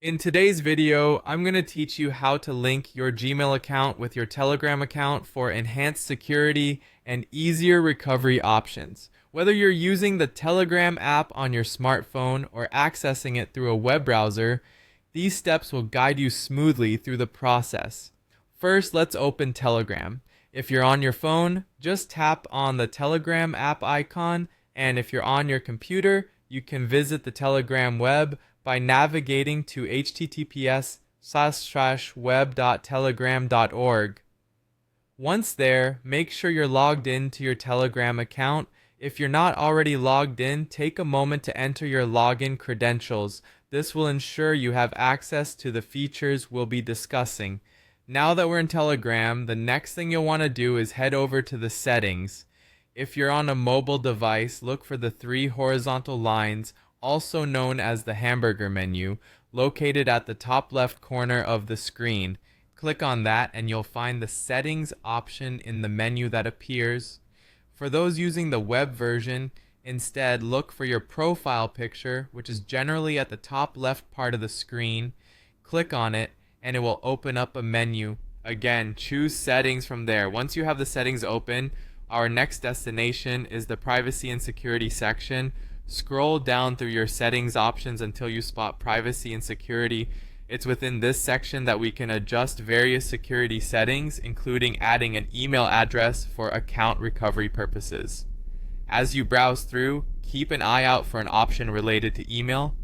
In today's video, I'm going to teach you how to link your Gmail account with your Telegram account for enhanced security and easier recovery options. Whether you're using the Telegram app on your smartphone or accessing it through a web browser, these steps will guide you smoothly through the process. First, let's open Telegram. If you're on your phone, just tap on the Telegram app icon, and if you're on your computer, you can visit the Telegram web by navigating to https://web.telegram.org. Once there, make sure you're logged in to your Telegram account. If you're not already logged in, take a moment to enter your login credentials. This will ensure you have access to the features we'll be discussing. Now that we're in Telegram, the next thing you'll want to do is head over to the settings. If you're on a mobile device, look for the three horizontal lines, also known as the hamburger menu, located at the top left corner of the screen. Click on that and you'll find the settings option in the menu that appears. For those using the web version, instead look for your profile picture, which is generally at the top left part of the screen. Click on it and it will open up a menu. Again, choose settings from there. Once you have the settings open, our next destination is the privacy and security section. Scroll down through your settings options until you spot privacy and security. It's within this section that we can adjust various security settings, including adding an email address for account recovery purposes. As you browse through, keep an eye out for an option related to email.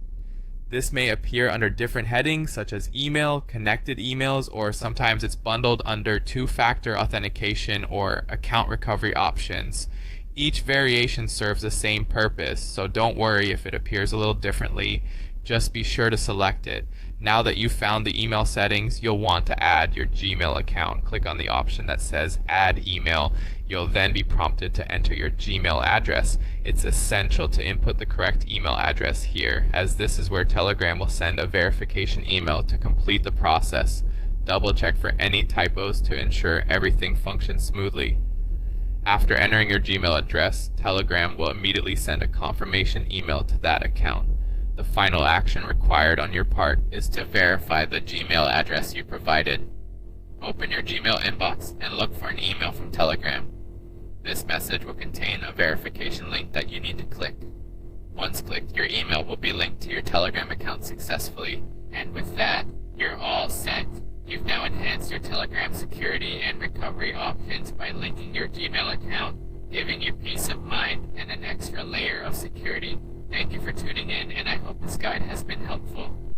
This may appear under different headings such as email, connected emails, or sometimes it's bundled under two-factor authentication or account recovery options. Each variation serves the same purpose, so don't worry if it appears a little differently. Just be sure to select it. Now that you've found the email settings, you'll want to add your Gmail account. Click on the option that says Add Email. You'll then be prompted to enter your Gmail address. It's essential to input the correct email address here, as this is where Telegram will send a verification email to complete the process. Double check for any typos to ensure everything functions smoothly. After entering your Gmail address, Telegram will immediately send a confirmation email to that account. The final action required on your part is to verify the Gmail address you provided. Open your Gmail inbox and look for an email from Telegram. This message will contain a verification link that you need to click. Once clicked, your email will be linked to your Telegram account successfully, and with that, you're all set. You've now enhanced your Telegram security and recovery options by linking your Gmail account, giving you peace of mind and an extra layer of security. Thank you for tuning in, and I hope this guide has been helpful.